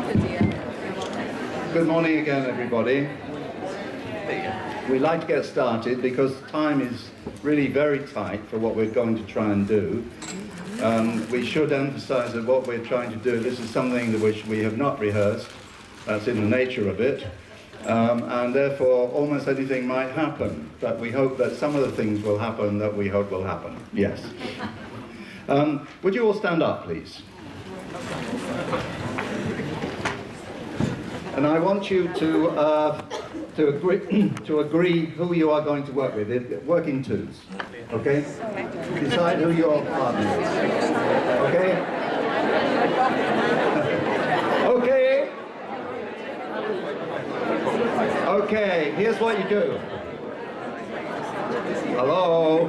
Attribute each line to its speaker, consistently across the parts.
Speaker 1: Good morning again, everybody. We'd like to get started because time is really very tight for what we're going to try and do. We should emphasize that what we're trying to do, this is something that which we have not rehearsed. That's in the nature of it. And therefore, almost anything might happen. But we hope that some of the things will happen that we hope will happen. Yes. Would you all stand up, please? And I want you to agree who you are going to work with. Work in twos. Okay? Decide who your partner is. Okay? Okay? Okay, here's what you do. Hello?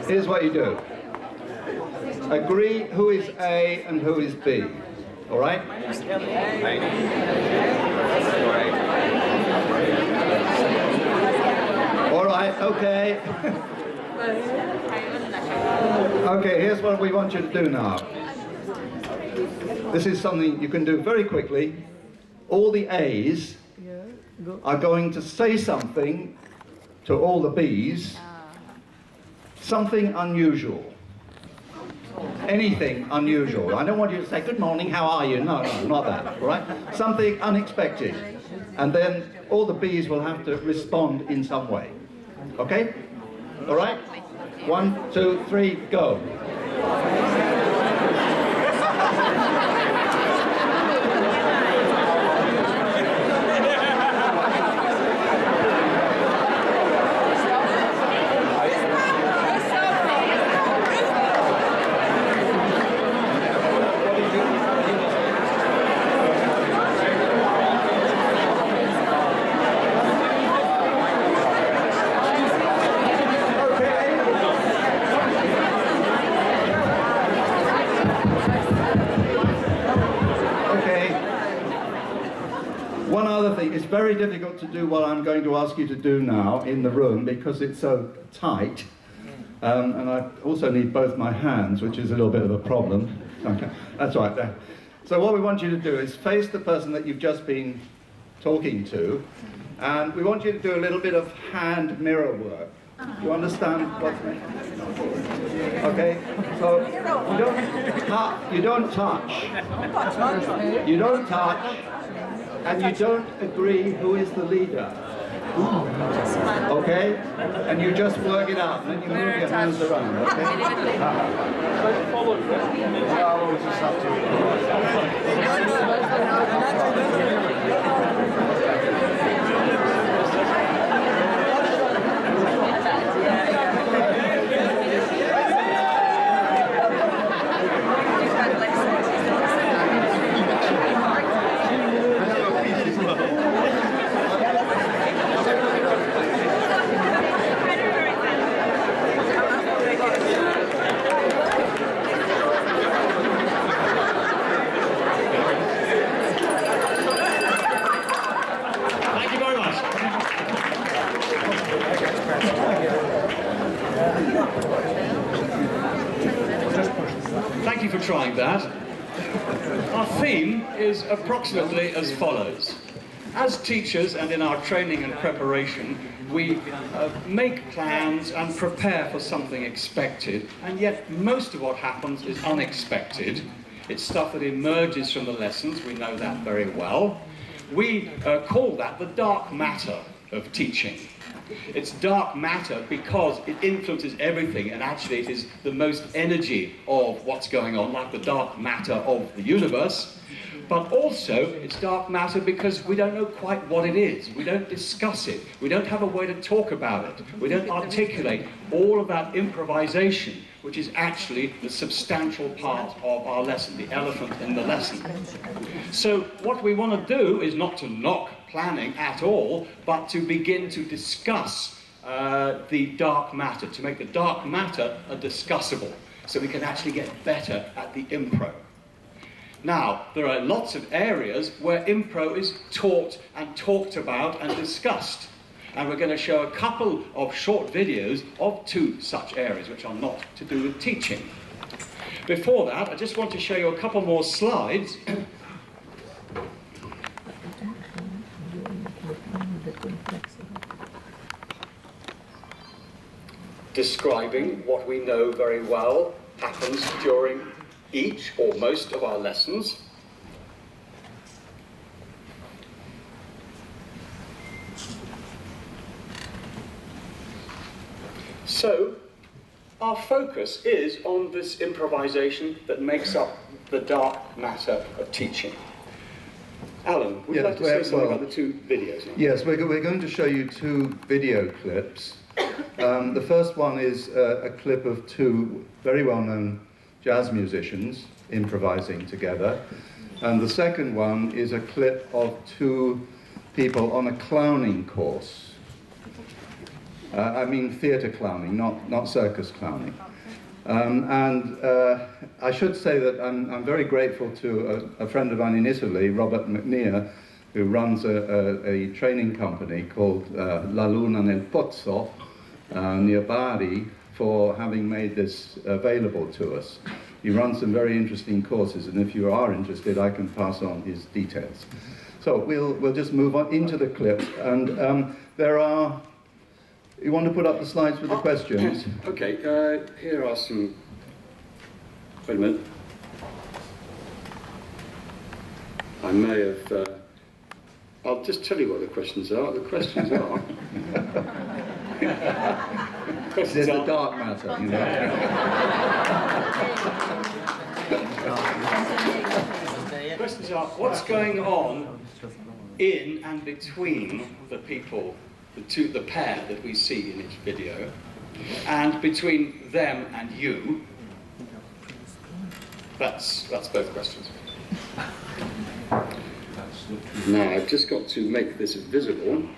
Speaker 1: Here's what you do. Agree who is A and who is B. All right? All right, okay. Okay, here's what we want you to do now. This is something you can do very quickly. All the A's are going to say something to all the B's, something unusual. Anything unusual. I don't want you to say, good morning, how are you? No, no, not that, all right? Something unexpected. And then all the B's will have to respond in some way. Okay? All right? 1, 2, 3, go. One other thing, it's very difficult to do what I'm going to ask you to do now in the room because it's so tight. And I also need both my hands, which is a little bit of a problem. Okay, that's right there. So what we want you to do is face the person that you've just been talking to, and we want you to do a little bit of hand mirror work. Do you understand what's meant? Okay, so you don't touch, and you don't agree who is the leader. Okay? And you just work it out, and then you move your hands around, okay?
Speaker 2: Thank you for trying that. Our theme is approximately as follows. As teachers and in our training and preparation, we make plans and prepare for something expected, and yet most of what happens is unexpected. It's stuff that emerges from the lessons, we know that very well. We call that the dark matter of teaching. It's dark matter because it influences everything, and actually it is the most energy of what's going on, like the dark matter of the universe. But also it's dark matter because we don't know quite what it is. We don't discuss it. We don't have a way to talk about it. We don't articulate all of that improvisation, which is actually the substantial part of our lesson, the elephant in the lesson. So what we want to do is not to knock planning at all, but to begin to discuss the dark matter, to make the dark matter discussable, so we can actually get better at the impro. Now, there are lots of areas where impro is taught and talked about and discussed. And we're going to show a couple of short videos of 2 such areas, which are not to do with teaching. Before that, I just want to show you a couple more slides describing what we know very well happens during each or most of our lessons. So, our focus is on this improvisation that makes up the dark matter of teaching. Alan, would you like to say something about the two videos now?
Speaker 1: Yes, we're going to show you two video clips. The first one is a clip of two very well-known jazz musicians improvising together. And the second one is a clip of two people on a clowning course. I mean theatre clowning, not circus clowning. I should say that I'm very grateful to a friend of mine in Italy, Robert McNear, who runs a training company called La Luna nel Pozzo near Bari, for having made this available to us. He runs some very interesting courses, and if you are interested, I can pass on his details. So we'll just move on into the clip, and there are. You want to put up the slides with the questions?
Speaker 2: Okay, here are some. Wait a minute. I may have. I'll just tell you what the questions are. The questions are.
Speaker 1: There's a dark matter, you know.
Speaker 2: Questions are: what's going on in and between the people? The pair that we see in each video, and between them and you. That's both questions. Now I've just got to make this visible.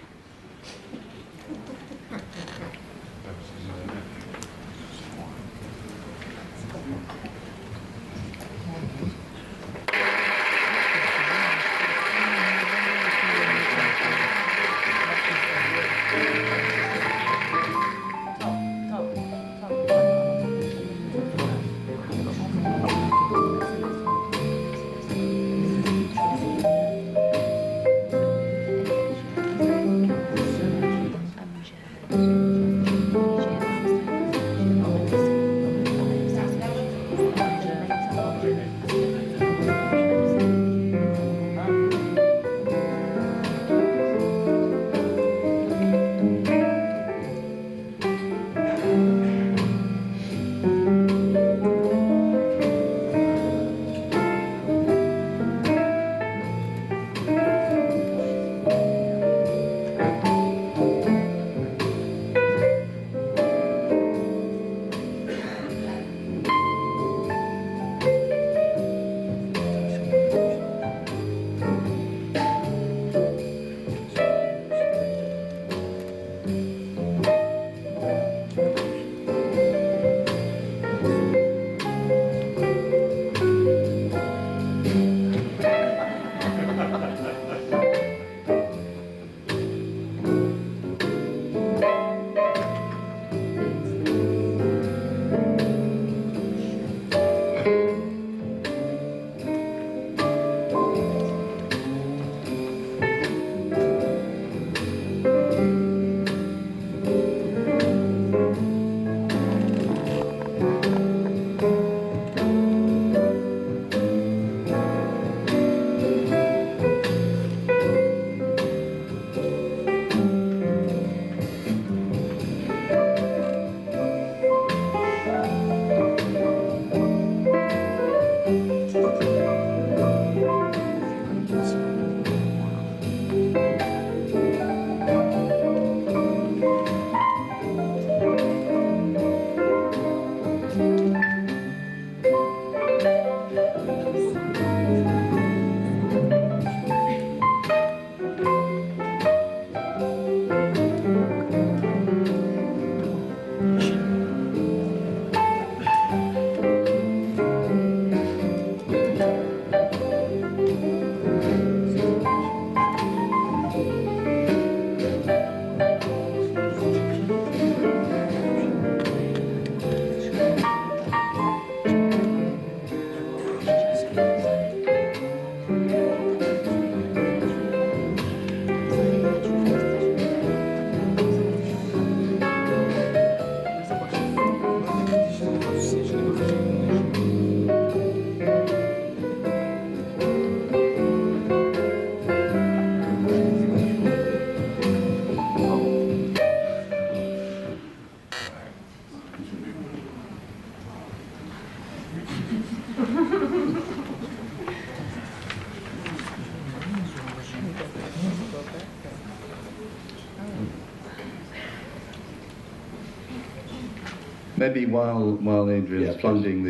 Speaker 1: Maybe while Adrian's
Speaker 2: Yeah,
Speaker 1: funding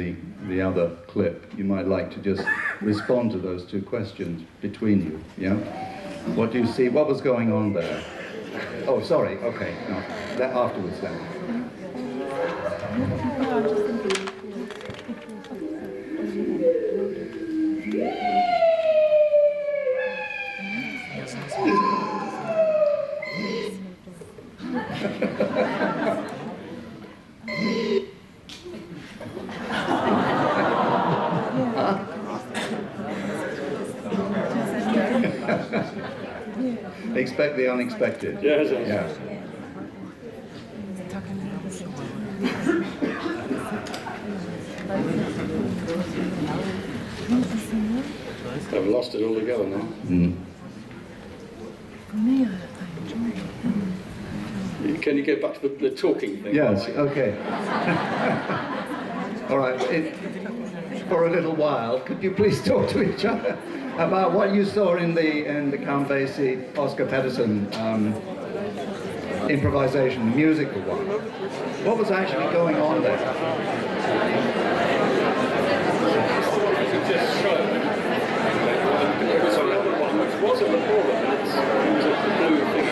Speaker 1: the other clip, you might like to just respond to those two questions between you, yeah? What do you see? What was going on there? Oh, sorry, okay, no, that afterwards then. Expect the unexpected.
Speaker 2: Yes.
Speaker 1: Yeah.
Speaker 2: I've lost it altogether now. Can you get back to the talking thing?
Speaker 1: Yes, okay. All right, for a little while, could you please talk to each other about what you saw in the Count Basie, Oscar Peterson improvisation, the musical one? What was actually going on there?
Speaker 2: Just show. It was another one which was a performance. It was a blue thing.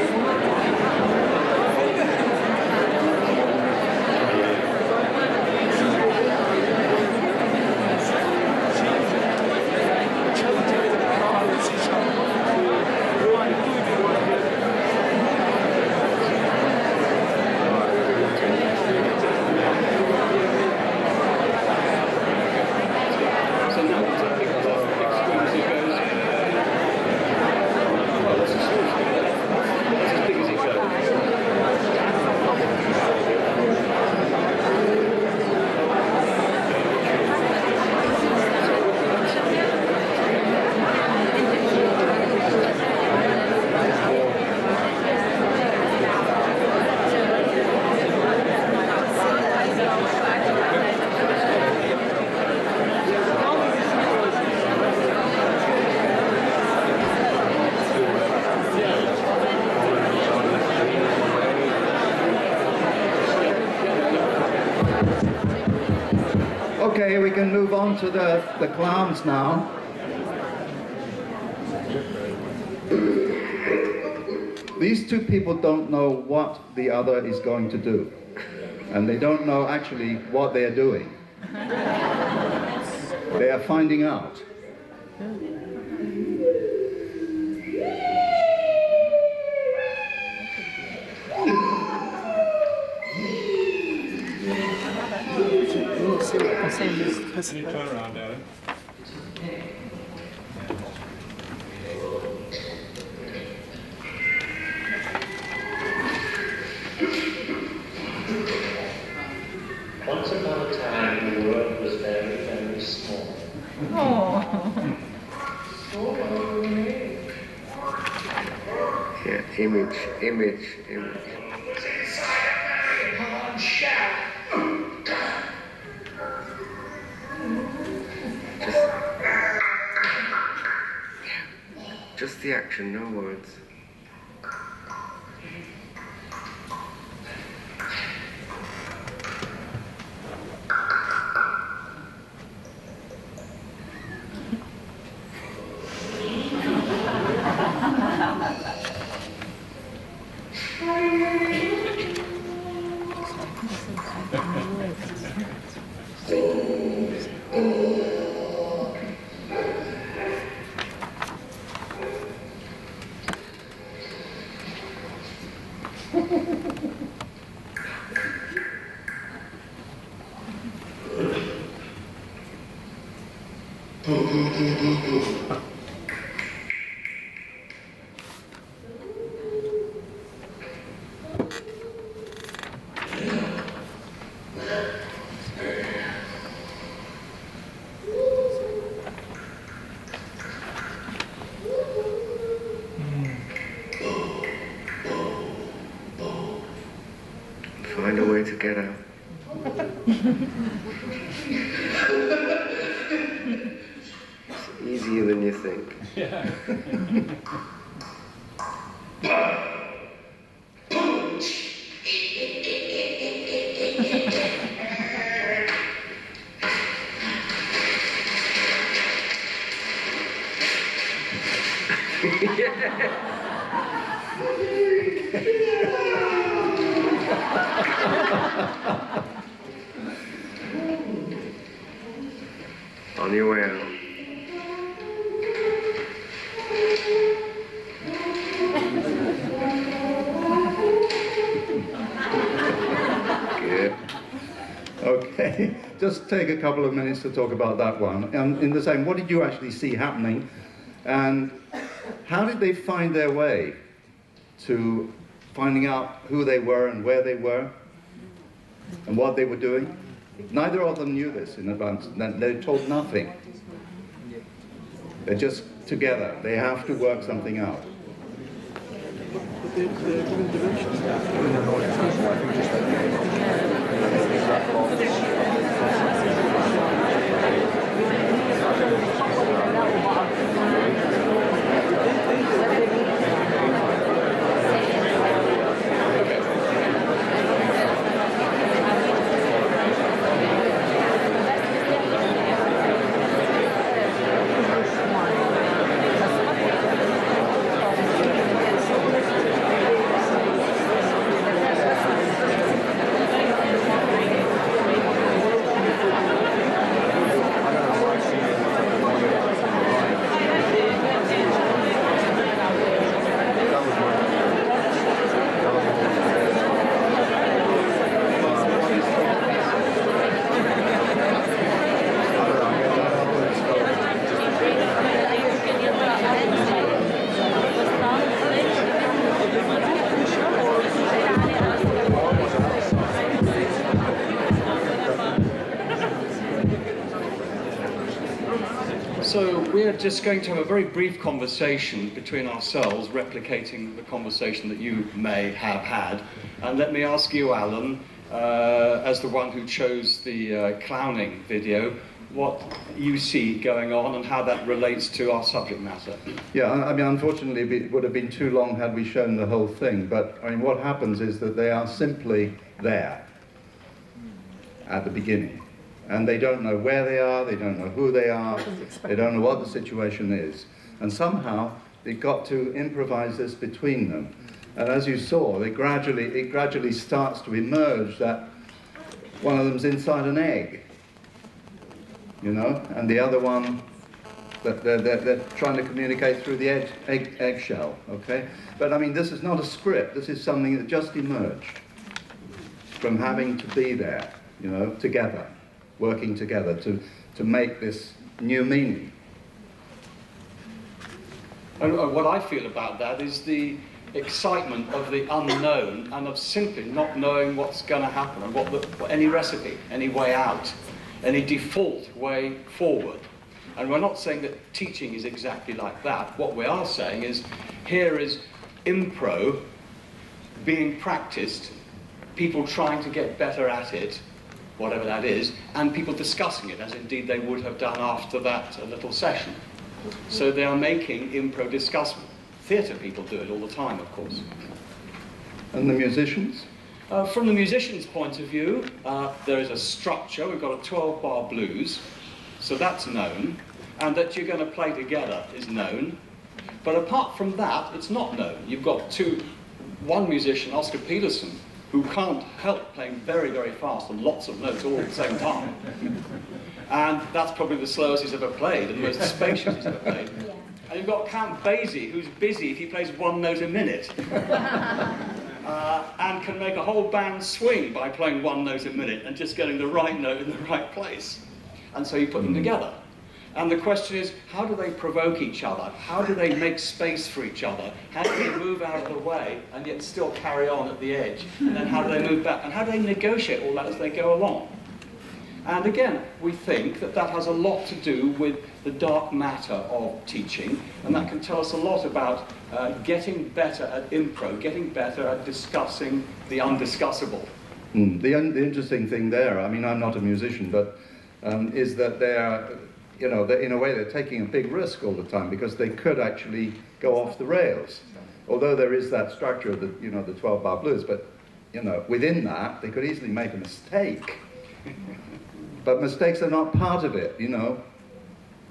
Speaker 1: Okay, we can move on to the clowns now. These two people don't know what the other is going to do, and they don't know actually what they are doing. They are finding out.
Speaker 3: Turn around, Darren.
Speaker 4: Once upon a time, the world was very, very small.
Speaker 5: Yeah, image. Just the action, no words. Find a way to get out. It's easier than you think.
Speaker 3: Yeah.
Speaker 5: On your way out.
Speaker 1: Good. Okay, just take a couple of minutes to talk about that one. And in the same, what did you actually see happening? And how did they find their way to finding out who they were and where they were and what they were doing? Neither of them knew this in advance. They're told nothing. They're just together. They have to work something out.
Speaker 2: So we're just going to have a very brief conversation between ourselves, replicating the conversation that you may have had. And let me ask you, Alan, as the one who chose the clowning video, what you see going on and how that relates to our subject matter.
Speaker 1: Yeah, I mean, unfortunately, it would have been too long had we shown the whole thing. But I mean, what happens is that they are simply there at the beginning. And they don't know where they are, they don't know who they are, they don't know what the situation is. And somehow, they got to improvise this between them. And as you saw, it gradually starts to emerge that one of them's inside an egg, you know, and the other one, they're trying to communicate through the eggshell, okay? But I mean, this is not a script, this is something that just emerged from having to be there, you know, together. Working together to make this new meaning.
Speaker 2: And what I feel about that is the excitement of the unknown and of simply not knowing what's going to happen and what any recipe, any way out, any default way forward. And we're not saying that teaching is exactly like that. What we are saying is here is impro being practiced, people trying to get better at it, whatever that is, and people discussing it, as indeed they would have done after that little session. So they are making impro discussable. Theatre people do it all the time, of course.
Speaker 1: And the musicians?
Speaker 2: From the musician's point of view, there is a structure. We've got a 12-bar blues, so that's known, and that you're going to play together is known. But apart from that, it's not known. You've got one musician, Oscar Peterson, who can't help playing very, very fast and lots of notes all at the same time. And that's probably the slowest he's ever played and the most spacious he's ever played. And you've got Count Basie, who's busy if he plays one note a minute. And can make a whole band swing by playing one note a minute and just getting the right note in the right place. And so you put them together. And the question is, how do they provoke each other? How do they make space for each other? How do they move out of the way and yet still carry on at the edge? And then how do they move back? And how do they negotiate all that as they go along? And again, we think that that has a lot to do with the dark matter of teaching, and that can tell us a lot about getting better at impro, getting better at discussing the undiscussable.
Speaker 1: The interesting thing there, I mean, I'm not a musician, but is that they're, you know, in a way they're taking a big risk all the time because they could actually go off the rails. Although there is that structure of the, you know, the 12-bar blues, but, you know, within that, they could easily make a mistake. But mistakes are not part of it, you know.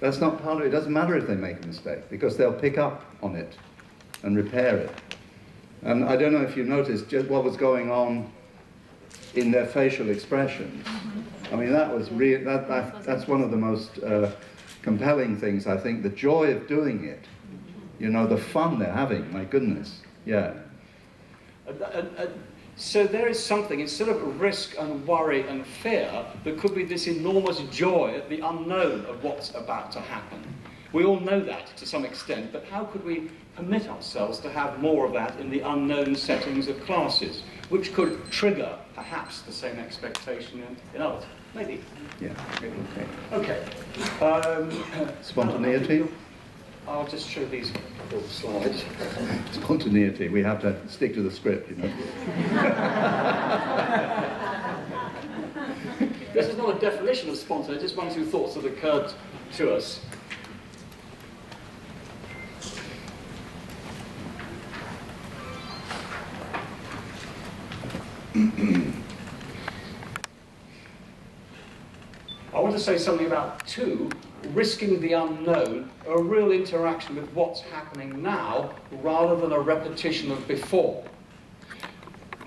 Speaker 1: That's not part of it. It doesn't matter if they make a mistake, because they'll pick up on it and repair it. And I don't know if you noticed just what was going on in their facial expressions. I mean, that was that's one of the most compelling things, I think, the joy of doing it. You know, the fun they're having, my goodness, yeah.
Speaker 2: So there is something, instead of risk and worry and fear, there could be this enormous joy at the unknown of what's about to happen. We all know that to some extent, but how could we permit ourselves to have more of that in the unknown settings of classes, which could trigger perhaps the same expectation in others? Maybe.
Speaker 1: Yeah.
Speaker 2: Okay.
Speaker 1: Spontaneity?
Speaker 2: I'll just show these little slides.
Speaker 1: Spontaneity. We have to stick to the script, you know.
Speaker 2: This is not a definition of spontaneity, just one or two thoughts that occurred to us. I want to say something about, too, risking the unknown, a real interaction with what's happening now, rather than a repetition of before.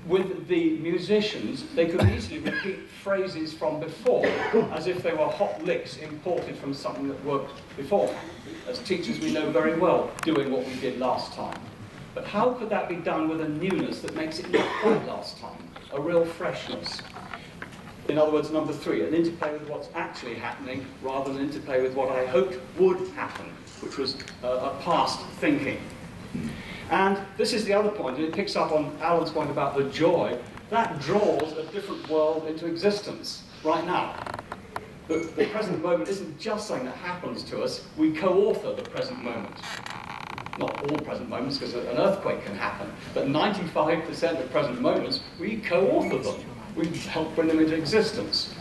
Speaker 2: With the musicians, they could easily repeat phrases from before, as if they were hot licks imported from something that worked before. As teachers, we know very well doing what we did last time. But how could that be done with a newness that makes it not quite last time? A real freshness. In other words, number 3, an interplay with what's actually happening rather than interplay with what I hoped would happen, which was a past thinking. And this is the other point, and it picks up on Alan's point about the joy. That draws a different world into existence right now. The present moment isn't just something that happens to us, we co-author the present moment. Not all present moments, because an earthquake can happen, but 95% of present moments, we co-author them. We help bring them into existence.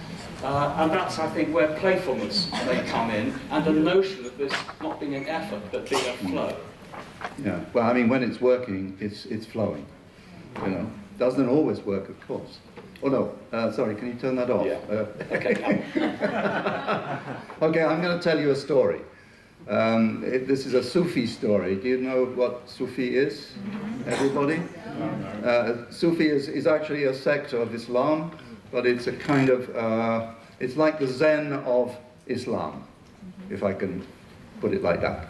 Speaker 2: And that's, I think, where playfulness may come in, and the notion of this not being an effort, but being a flow.
Speaker 1: Yeah, well, I mean, when it's working, it's flowing, you know. Doesn't always work, of course. Oh, no, sorry, can you turn that off?
Speaker 2: Yeah. Okay.
Speaker 1: Okay, I'm going to tell you a story. This is a Sufi story. Do you know what Sufi is, everybody? Sufi is actually a sect of Islam, but it's a kind of, it's like the Zen of Islam, if I can put it like that.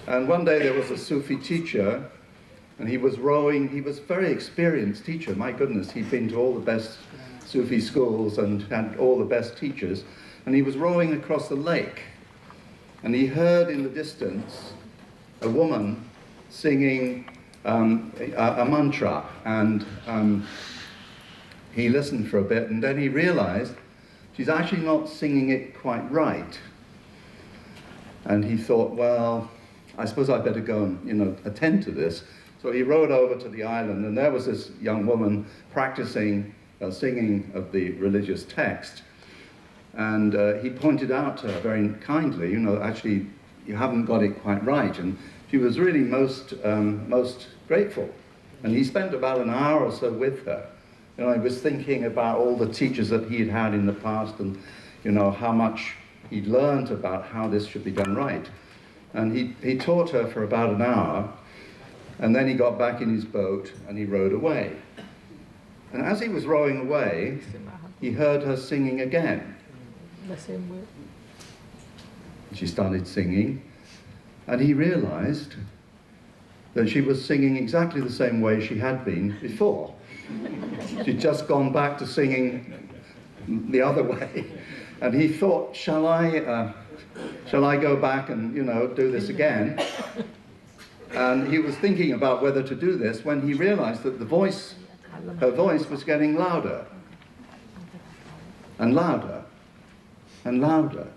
Speaker 1: And one day there was a Sufi teacher, and he was rowing. He was a very experienced teacher, my goodness. He'd been to all the best Sufi schools and had all the best teachers, and he was rowing across the lake. And he heard in the distance a woman singing a mantra, and he listened for a bit, and then he realized she's actually not singing it quite right. And he thought, well, I suppose I'd better go and, you know, attend to this. So he rowed over to the island, and there was this young woman practicing singing of the religious text. And he pointed out to her very kindly, you know, actually, you haven't got it quite right. And she was really most grateful. And he spent about an hour or so with her. You know, he was thinking about all the teachers that he had had in the past, and, you know, how much he'd learned about how this should be done right. And he taught her for about an hour, and then he got back in his boat and he rowed away. And as he was rowing away, he heard her singing again.
Speaker 6: The same way.
Speaker 1: She started singing, and he realized that she was singing exactly the same way she had been before. She'd just gone back to singing the other way. And he thought, shall I go back and, you know, do this again? And he was thinking about whether to do this when he realized that her voice was getting louder and louder and louder.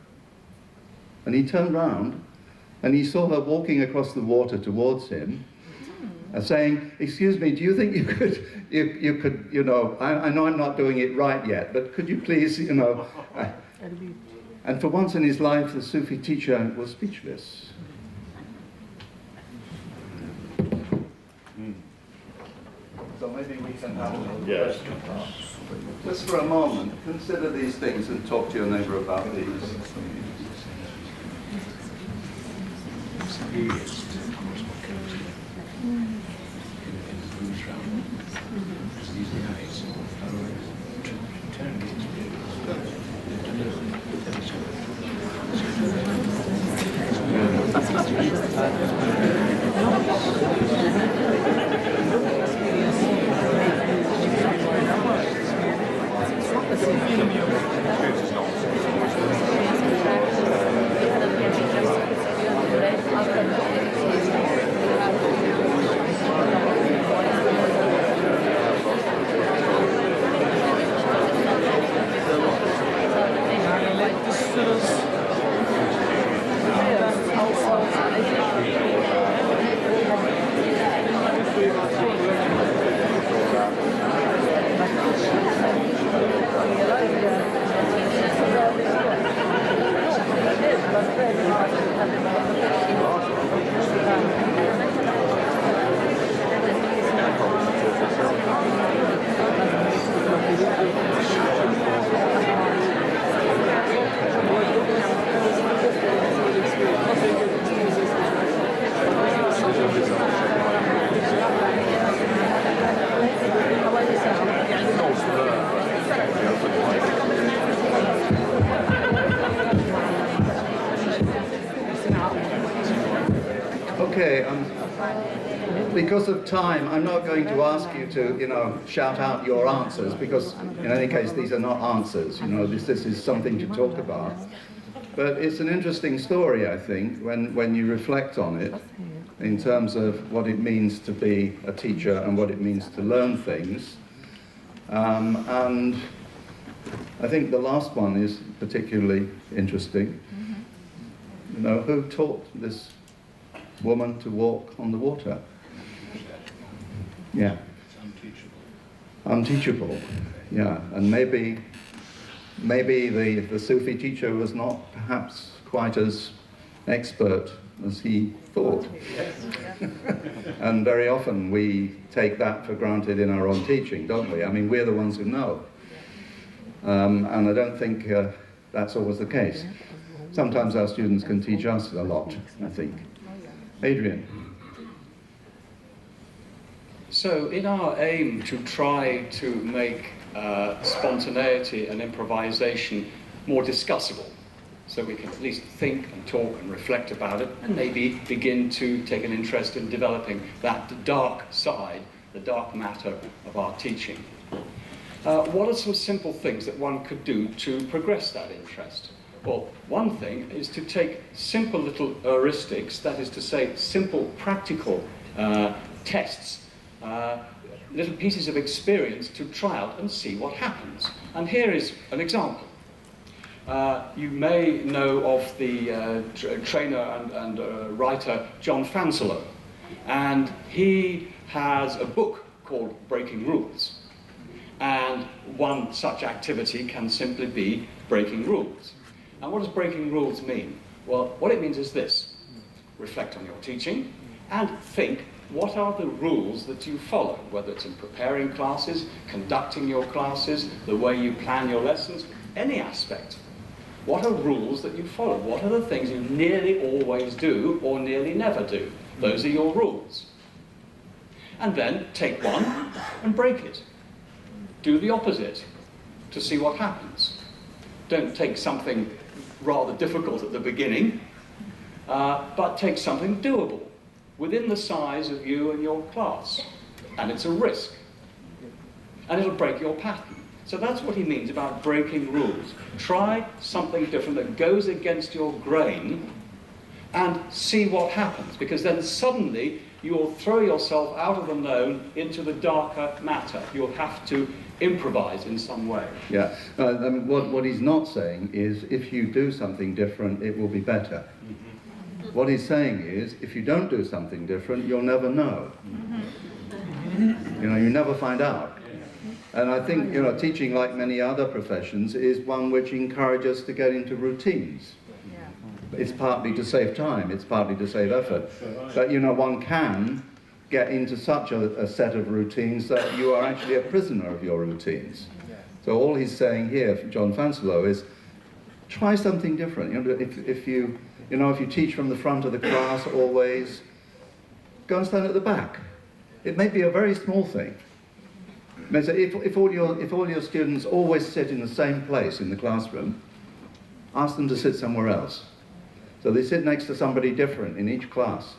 Speaker 1: And he turned round and he saw her walking across the water towards him, saying, excuse me, do you think you could, you know, I know I'm not doing it right yet, but could you please, you know. And for once in his life, the Sufi teacher was speechless. So maybe we can have a little question. Just for a moment, consider these things and talk to your neighbour about these. Okay, because of time, I'm not going to ask you to, shout out your answers, because in any case, these are not answers. This is something to talk about. But it's an interesting story, I think, when you reflect on it, in terms of what it means to be a teacher and what it means to learn things. And I think the last one is particularly interesting. Who taught this woman to walk on the water? Yeah. Unteachable. Yeah. And maybe the Sufi teacher was not perhaps quite as expert as he thought. And very often we take that for granted in our own teaching, don't we? I mean, we're the ones who know. And I don't think that's always the case. Sometimes our students can teach us a lot, I think. Adrian.
Speaker 2: So in our aim to try to make spontaneity and improvisation more discussable, so we can at least think and talk and reflect about it, and maybe begin to take an interest in developing that dark side, the dark matter of our teaching. What are some simple things that one could do to progress that interest? Well, one thing is to take simple little heuristics, that is to say, simple practical tests, little pieces of experience to try out and see what happens. And here is an example. You may know of the trainer and writer John Fanslow, and he has a book called Breaking Rules. And one such activity can simply be breaking rules. And what does breaking rules mean? Well, what it means is this: reflect on your teaching and think, what are the rules that you follow, whether it's in preparing classes, conducting your classes, the way you plan your lessons, any aspect. What are rules that you follow? What are the things you nearly always do or nearly never do? Those are your rules. And then take one and break it. Do the opposite to see what happens. Don't take something rather difficult at the beginning, but take something doable within the size of you and your class. And it's a risk. And it'll break your pattern. So that's what he means about breaking rules. Try something different that goes against your grain and see what happens, because then suddenly you'll throw yourself out of the known into the darker matter. You'll have to improvise in some way.
Speaker 1: Yeah, I mean, what he's not saying is if you do something different, it will be better. Mm-hmm. What he's saying is if you don't do something different, you'll never know. Mm-hmm. You never find out. And I think, teaching, like many other professions, is one which encourages us to get into routines. Yeah. It's partly to save time, it's partly to save effort. But, one can get into such a set of routines that you are actually a prisoner of your routines. So all he's saying here, John Fanslow, is try something different. If You know, if you teach from the front of the class always, go and stand at the back. It may be a very small thing. If all your students always sit in the same place in the classroom, ask them to sit somewhere else. So they sit next to somebody different in each class.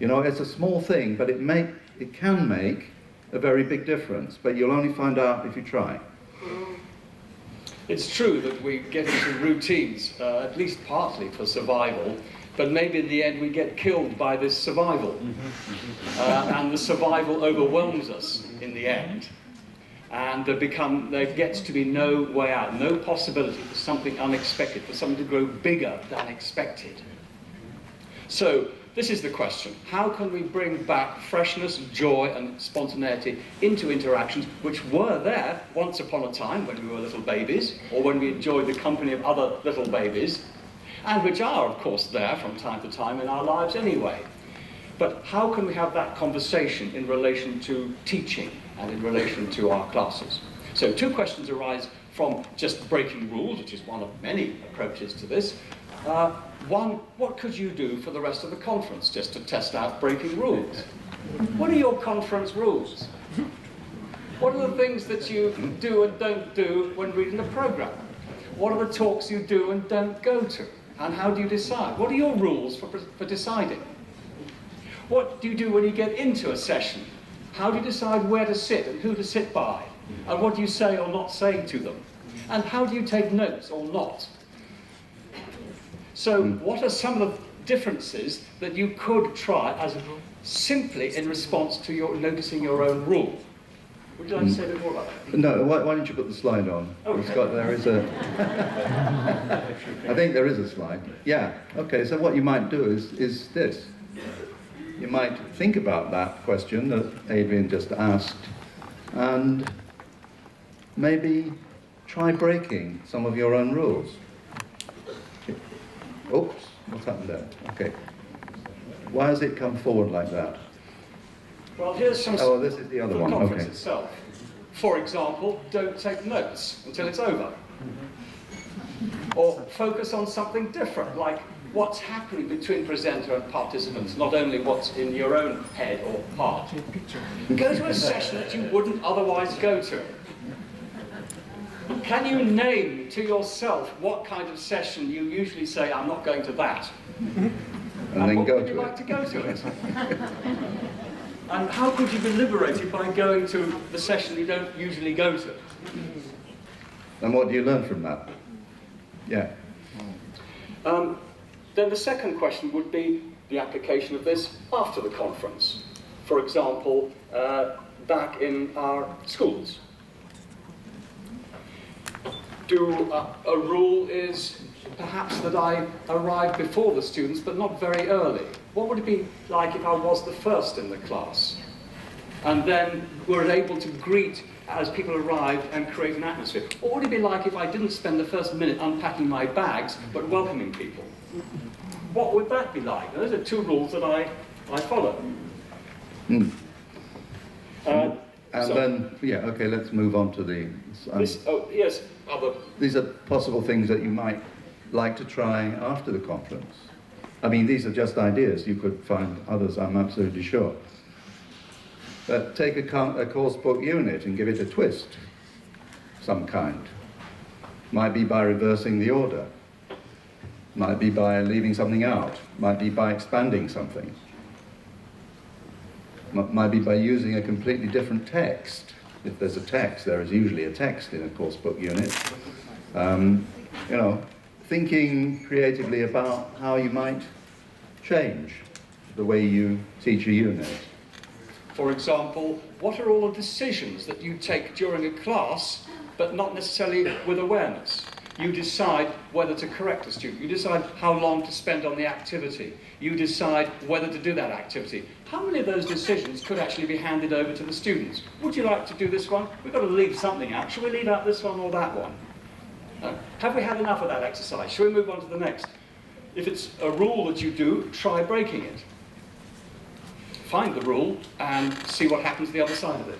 Speaker 1: You know, it's a small thing, but it can make a very big difference. But you'll only find out if you try.
Speaker 2: It's true that we get into routines, at least partly for survival, but maybe in the end we get killed by this survival. And the survival overwhelms us in the end. And there gets to be no way out, no possibility for something unexpected, for something to grow bigger than expected. So, this is the question. How can we bring back freshness, joy and spontaneity into interactions which were there once upon a time when we were little babies, or when we enjoyed the company of other little babies, and which are, of course, there from time to time in our lives anyway. But how can we have that conversation in relation to teaching and in relation to our classes? So 2 questions arise from just breaking rules, which is one of many approaches to this. One, what could you do for the rest of the conference just to test out breaking rules? What are your conference rules? What are the things that you do and don't do when reading a program? What are the talks you do and don't go to? And how do you decide? What are your rules for deciding? What do you do when you get into a session? How do you decide where to sit and who to sit by? And what do you say or not say to them? And how do you take notes or not? So what are some of the differences that you could try as simply in response to your noticing your own rule? Would you like to say a bit more about that?
Speaker 1: No, why don't you put the slide on?
Speaker 2: Okay.
Speaker 1: There is a... I think there is a slide. Yeah, okay, so what you might do is this. You might think about that question that Adrian just asked, and maybe try breaking some of your own rules. Oops, what's happened there? Okay. Why has it come forward like that?
Speaker 2: Well, here's some...
Speaker 1: Oh, this is the other one,
Speaker 2: conference
Speaker 1: okay.
Speaker 2: itself. For example, don't take notes until it's over. Or focus on something different, like what's happening between presenter and participants, not only what's in your own head or heart. Go to a session that you wouldn't otherwise go to. Can you name to yourself what kind of session you usually say, I'm not going to that?
Speaker 1: And then
Speaker 2: what
Speaker 1: go
Speaker 2: would you
Speaker 1: to
Speaker 2: like
Speaker 1: it.
Speaker 2: to go to it? And how could you be liberated by going to the session you don't usually go to?
Speaker 1: And what do you learn from that? Yeah.
Speaker 2: Then the second question would be the application of this after the conference. For example, back in our schools. A rule is perhaps that I arrive before the students, but not very early. What would it be like if I was the first in the class? And then were able to greet as people arrived and create an atmosphere? What would it be like if I didn't spend the first minute unpacking my bags, but welcoming people? What would that be like? Those are 2 rules that I follow.
Speaker 1: And then, yeah, okay, let's move on to the...
Speaker 2: yes,
Speaker 1: These are possible things that you might like to try after the conference. I mean, these are just ideas. You could find others, I'm absolutely sure. But take a course book unit and give it a twist, some kind. Might be by reversing the order. Might be by leaving something out. Might be by expanding something. Might be by using a completely different text. If there's a text, there is usually a text in a course book unit. You know, thinking creatively about how you might change the way you teach a unit.
Speaker 2: For example, what are all the decisions that you take during a class, but not necessarily with awareness? You decide whether to correct a student. You decide how long to spend on the activity. You decide whether to do that activity. How many of those decisions could actually be handed over to the students? Would you like to do this one? We've got to leave something out. Shall we leave out this one or that one? Have we had enough of that exercise? Shall we move on to the next? If it's a rule that you do, try breaking it. Find the rule and see what happens the other side of it.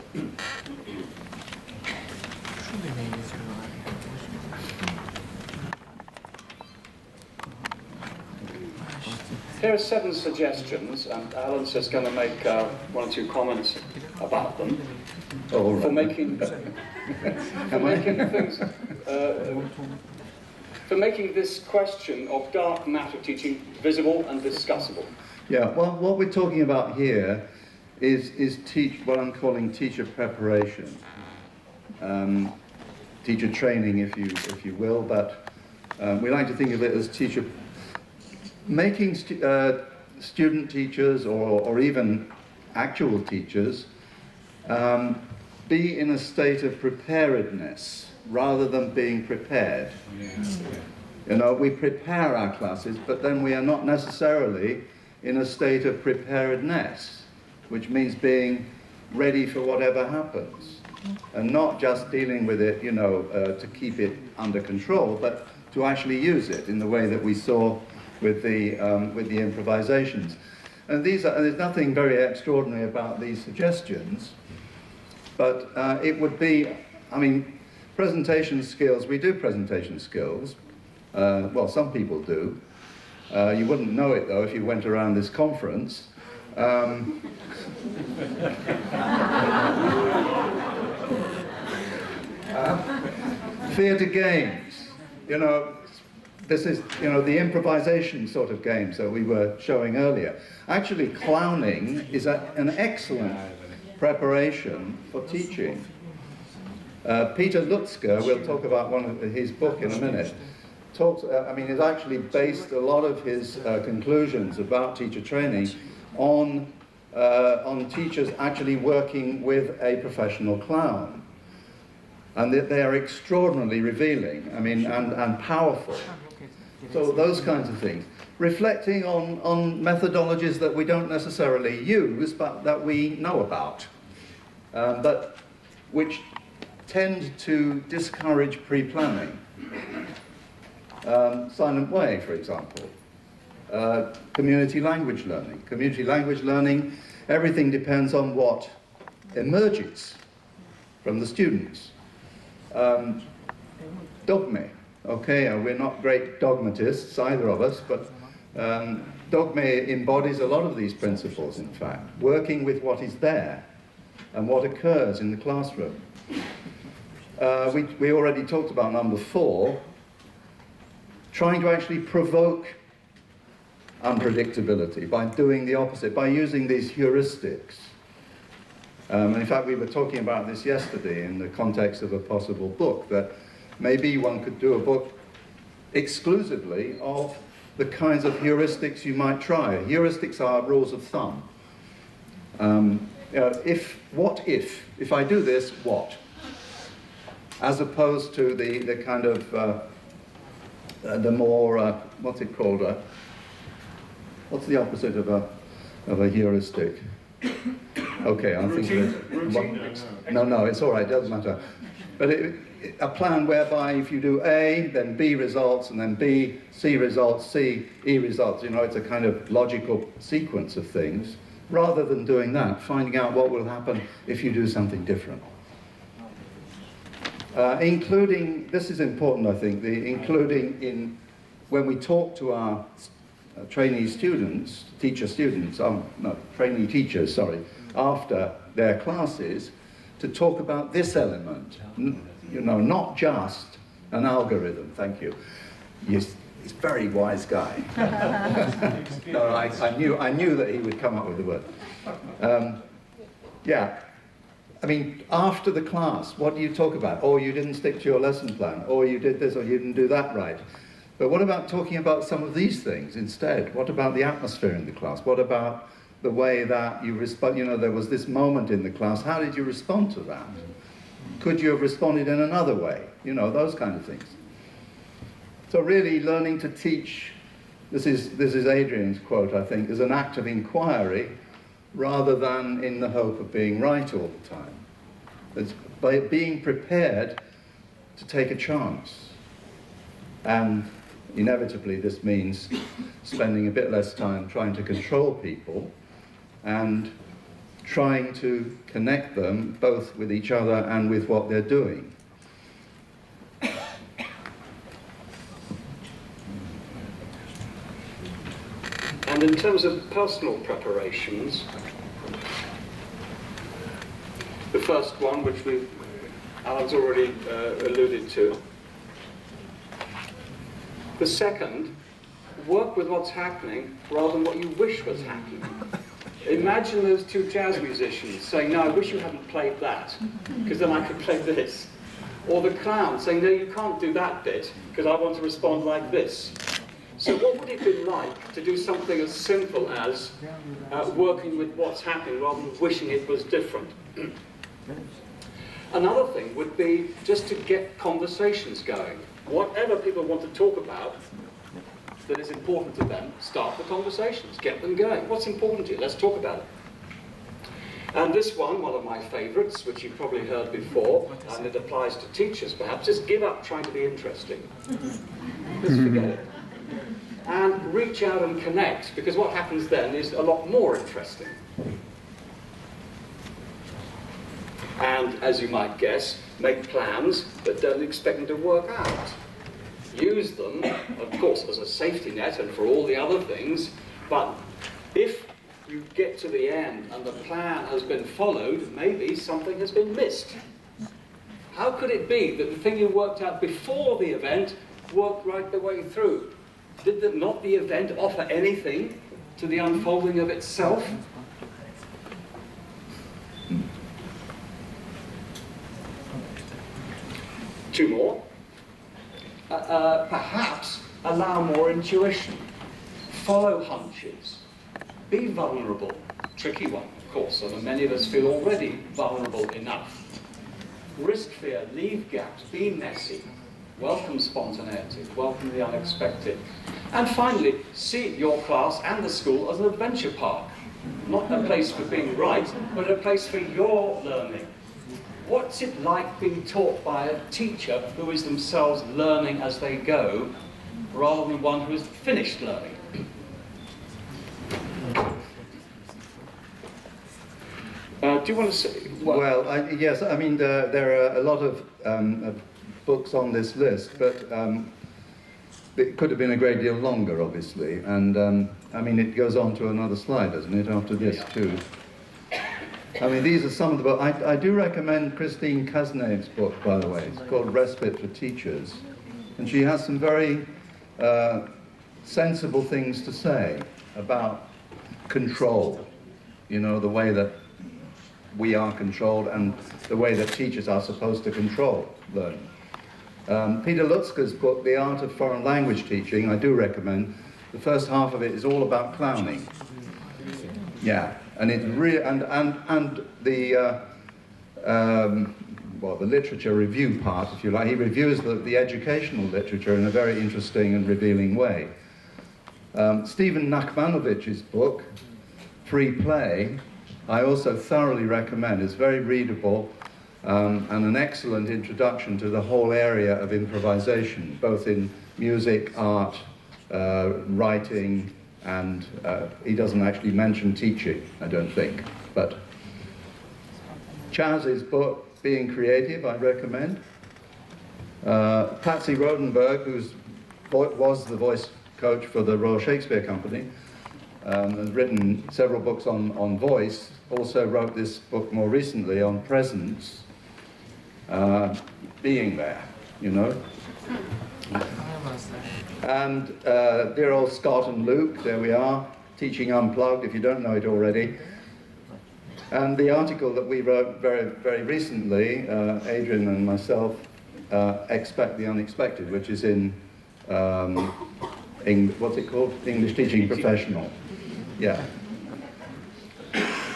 Speaker 2: Here are 7 suggestions, and Alan's just going to make 1 or 2 comments about them.
Speaker 1: Oh, right.
Speaker 2: For making things, for making this question of dark matter teaching visible and discussable.
Speaker 1: Yeah, well, what we're talking about here is what I'm calling teacher preparation, teacher training, if you will. But we like to think of it as teacher making student teachers or even actual teachers be in a state of preparedness rather than being prepared. You know, we prepare our classes, but then we are not necessarily in a state of preparedness, which means being ready for whatever happens, and not just dealing with it, you know, to keep it under control, but to actually use it in the way that we saw with the improvisations. And there's nothing very extraordinary about these suggestions, but it would be, I mean, presentation skills, we do presentation skills. Well, some people do. You wouldn't know it, though, if you went around this conference. Theatre games, you know, this is, you know, the improvisation sort of games that we were showing earlier. Actually, clowning is an excellent preparation for teaching. Peter Lutzker, we'll talk about one of his book in a minute, he's actually based a lot of his conclusions about teacher training on teachers actually working with a professional clown. And they are extraordinarily revealing, I mean, and powerful. So those kinds of things. Reflecting on methodologies that we don't necessarily use, but that we know about, but which tend to discourage pre-planning. Silent way, for example. Community language learning. Community language learning, everything depends on what emerges from the students. Dogme, okay, we're not great dogmatists, either of us, but dogme embodies a lot of these principles, in fact, working with what is there and what occurs in the classroom. We already talked about number 4, trying to actually provoke unpredictability by doing the opposite, by using these heuristics. In fact, we were talking about this yesterday in the context of a possible book, that maybe one could do a book exclusively of the kinds of heuristics you might try. Heuristics are rules of thumb. If I do this, what? As opposed to the kind of, the more, what's it called? What's the opposite of a heuristic? Okay, I'm thinking. No, it's all right, doesn't matter. But a plan whereby if you do A, then B results, and then B, C results, C, E results. You know, it's a kind of logical sequence of things. Rather than doing that, finding out what will happen if you do something different. Including, this is important, I think, including in when we talk to our trainee students, trainee teachers, sorry, after their classes, to talk about this element. You know, not just an algorithm. Thank you. He's a very wise guy. No, I knew that he would come up with the word. Yeah. I mean, after the class, what do you talk about? Or you didn't stick to your lesson plan, or you did this, or you didn't do that right. But what about talking about some of these things instead? What about the atmosphere in the class? What about the way that you respond? You know, there was this moment in the class. How did you respond to that? Could you have responded in another way? You know, those kind of things. So really learning to teach, this is Adrian's quote, I think, is an act of inquiry rather than in the hope of being right all the time. It's by being prepared to take a chance. And inevitably this means spending a bit less time trying to control people and trying to connect them both with each other and with what they're doing.
Speaker 5: And
Speaker 2: And in terms of personal preparations, the first one, which Alan's already alluded to. The second, work with what's happening rather than what you wish was happening. Imagine those two jazz musicians saying, no, I wish you hadn't played that, because then I could play this. Or the clown saying, no, you can't do that bit, because I want to respond like this. So what would it be like to do something as simple as working with what's happening rather than wishing it was different? Another thing would be just to get conversations going. Whatever people want to talk about that is important to them, start the conversations, get them going. What's important to you? Let's talk about it. And this one of my favourites, which you've probably heard before, and it applies to teachers perhaps, is give up trying to be interesting. Just forget it. And reach out and connect, because what happens then is a lot more interesting. And, as you might guess, make plans but don't expect them to work out. Use them, of course, as a safety net and for all the other things, but if you get to the end and the plan has been followed, maybe something has been missed. How could it be that the thing you worked out before the event worked right the way through? Did not the event offer anything to the unfolding of itself? Two more. Perhaps allow more intuition. Follow hunches. Be vulnerable. Tricky one, of course, and many of us feel already vulnerable enough. Risk fear, leave gaps, be messy. Welcome spontaneity, welcome the unexpected. And finally, see your class and the school as an adventure park. Not a place for being right, but a place for your learning. What's it like being taught by a teacher who is themselves learning as they go, rather than one who has finished learning? Do you want to say?
Speaker 1: Well, yes, I mean, there are a lot of books on this list, but it could have been a great deal longer, obviously. And, I mean, it goes on to another slide, doesn't it, after this, too? I mean, these are some of the books. I do recommend Christine Kaznev's book, by the way. It's called Respite for Teachers. And she has some very sensible things to say about control. You know, the way that we are controlled and the way that teachers are supposed to control learning. Peter Lutzker's book, The Art of Foreign Language Teaching, I do recommend. The first half of it is all about clowning. Yeah, and it's really, and the well, the literature review part, if you like. He reviews the educational literature in a very interesting and revealing way. Stephen Nachmanovich's book, Free Play, I also thoroughly recommend. It's very readable and an excellent introduction to the whole area of improvisation, both in music, art, writing, and he doesn't actually mention teaching, I don't think. But Chaz's book, Being Creative, I recommend. Patsy Rodenberg, who was the voice coach for the Royal Shakespeare Company, has written several books on voice, also wrote this book more recently on presence, being there, you know. And dear old Scott and Luke, there we are, Teaching Unplugged, if you don't know it already. And the article that we wrote very, very recently, Adrian and myself, Expect the Unexpected, which is in, what's it called? English Teaching Professional. Yeah.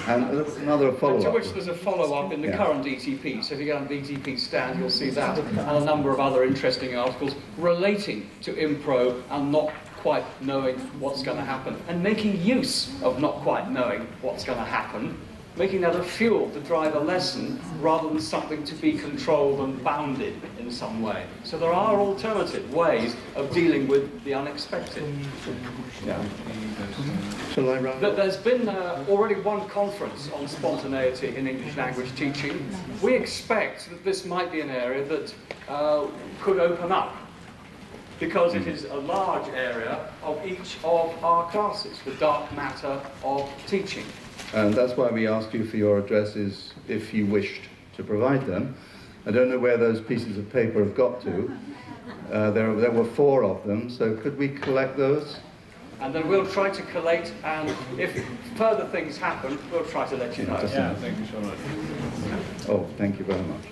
Speaker 1: And that's another follow-up.
Speaker 2: To which there's a follow-up in the current ETP. So if you go on the ETP stand, you'll see that. And a number of other interesting articles relating to impro and not quite knowing what's going to happen. And making use of not quite knowing what's going to happen. Making that a fuel to drive a lesson rather than something to be controlled and bounded in some way. So there are alternative ways of dealing with the unexpected. Yeah.
Speaker 1: Shall I wrap up?
Speaker 2: There's been already one conference on spontaneity in English language teaching. We expect that this might be an area that could open up. because it is a large area of each of our classes, the dark matter of teaching.
Speaker 1: And that's why we asked you for your addresses if you wished to provide them. I don't know where those pieces of paper have got to. There were 4 of them, so could we collect those?
Speaker 2: And then we'll try to collate, and if further things happen, we'll try to let you know.
Speaker 3: Yeah, thank you so much.
Speaker 1: Oh, thank you very much.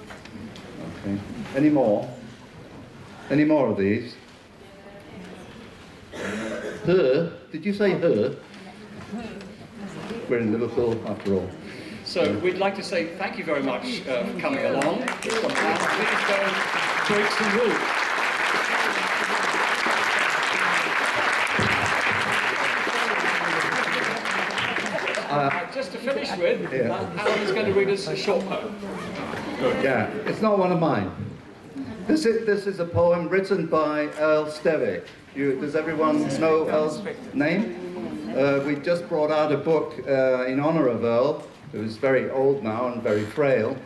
Speaker 1: Okay. Any more? Any more of these? Her? Did you say her? We're in Liverpool after all.
Speaker 2: So we'd like to say thank you very much for coming along. And please go and break some rules. Just to finish with, Alan is going to read us a short poem.
Speaker 1: Yeah, it's not one of mine. This is a poem written by Earl Stevick. Does everyone know Earl's name? We just brought out a book in honor of Earl, who's very old now and very frail.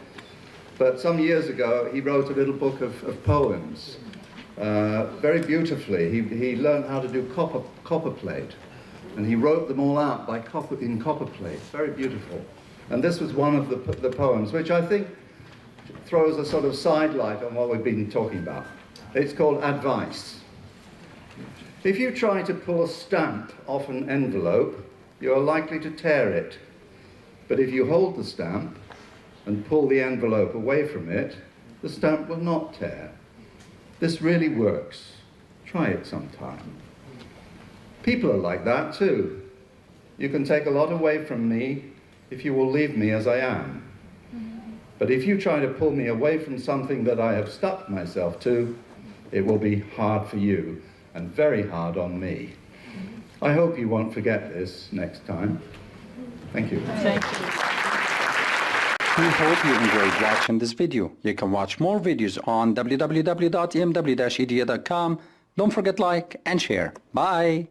Speaker 1: But some years ago, he wrote a little book of poems, very beautifully. He learned how to do copper plate, and he wrote them all out in copper plate. Very beautiful. And this was one of the poems, which I think throws a sort of sidelight on what we've been talking about. It's called Advice. If you try to pull a stamp off an envelope, you are likely to tear it. But if you hold the stamp and pull the envelope away from it, the stamp will not tear. This really works. Try it sometime. People are like that too. You can take a lot away from me if you will leave me as I am. But if you try to pull me away from something that I have stuck myself to, it will be hard for you and very hard on me. I hope you won't forget this next time. Thank you.
Speaker 6: Thank you.
Speaker 7: We hope you enjoyed watching this video. You can watch more videos on www.emw-edu.com. Don't forget like and share. Bye.